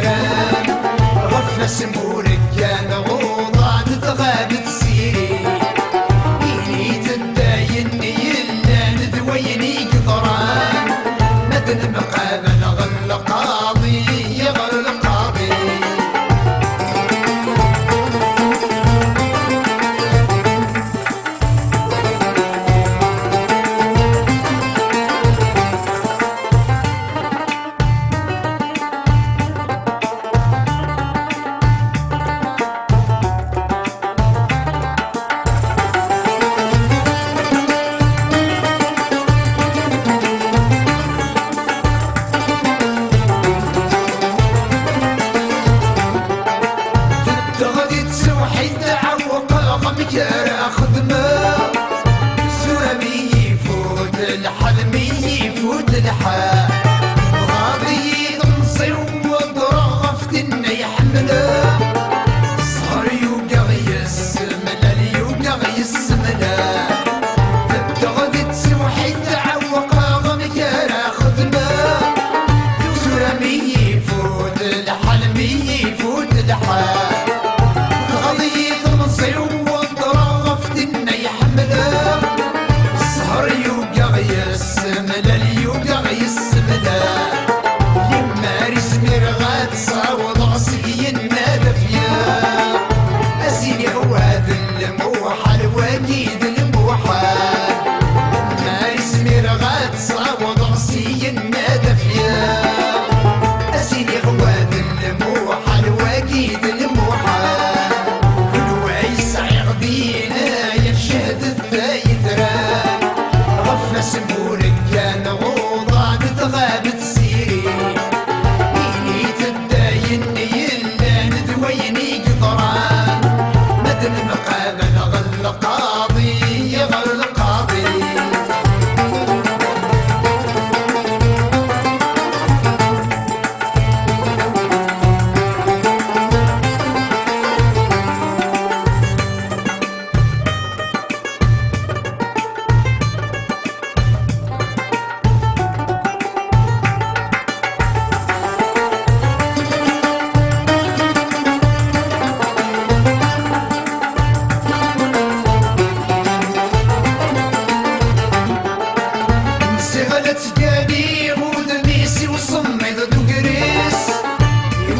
يدران غف سمورك كان غوضة تتغاب تسيري إني تدايني إلا ندويني قطران مدن مقابل غل قاضي يغل قاضي مكارا خدمة سرمي يفوت الحلمي يفوت الحال غاضي نصي وضرغفت إنه يحمله صهر يوقع يسمله ليوقع يسمله تبتغد تسوحي تعوق مكارا خدمة سرمي يفوت الحلمي يفوت الحال غاضي نصي سمورك كان غوضة تتغاب تسيري إني تدايني إلا ندويني قطران مدن مقابل غل قاضي يغل قاضي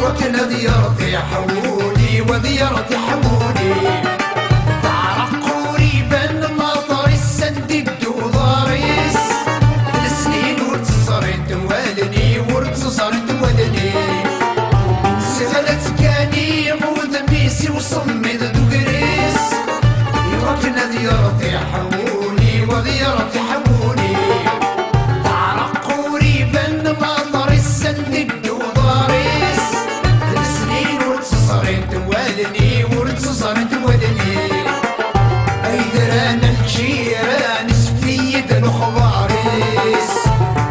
وكنا ديارتي حولي وديارتي حولي تعرق قريبا مطر السندد وضاريس السنين ورتصرت والني ورتصرت والني سغلت كاني غود ميسي وصمد دوغريس وكنا ديارتي حولي وديارتي حولي تعرق قريبا مطر السندد وضاريس والني ورتصرت والني أيدرانا الجيران سفيد الخباريس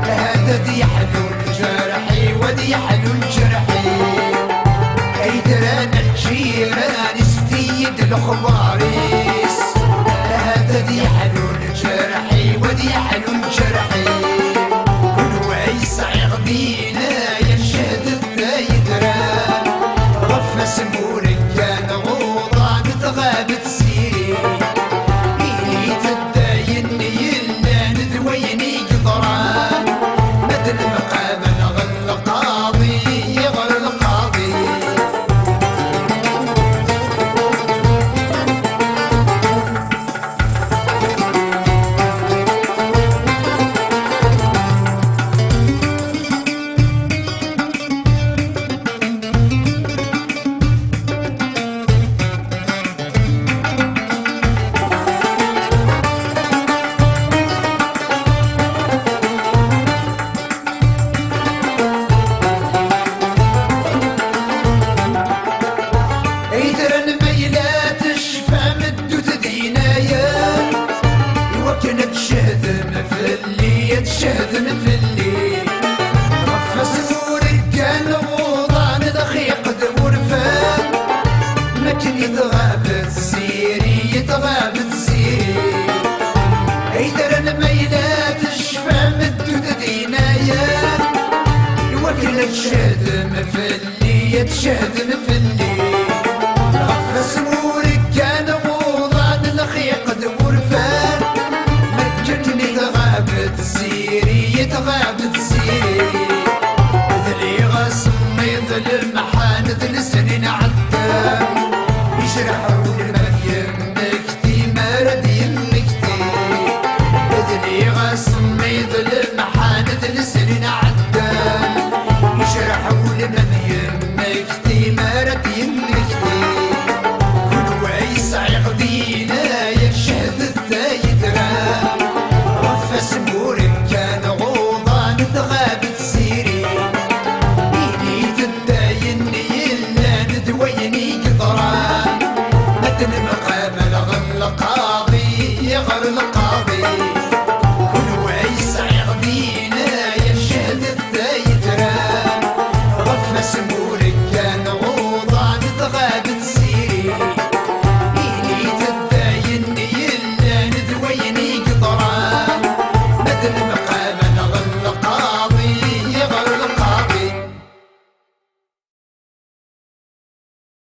هذا دي حلو الجرحي ودي حلو الجرحي أيدرانا الجيران سفيد الخباريس هذا دي حلو الجرحي ودي حلو الجرحي كل وعيس عغدينا يا الشهد الدايدران غف سمورك كان غوضة تتغاب تسيري إني تدايني إلا ندويني قطران مدن مقابل غل قاضي يغل قاضي يتشهد مفلي غف سمورك كان غوضان الخيق دور فان مجدني تغابت سيري تغابت سيري ذلي غصم يظل المحاند السنين عدام يشرحوا المريم مكتي مرد يمكتي ذلي غصم يظل المحاند السنين عدام يشرحوا المريم مكتي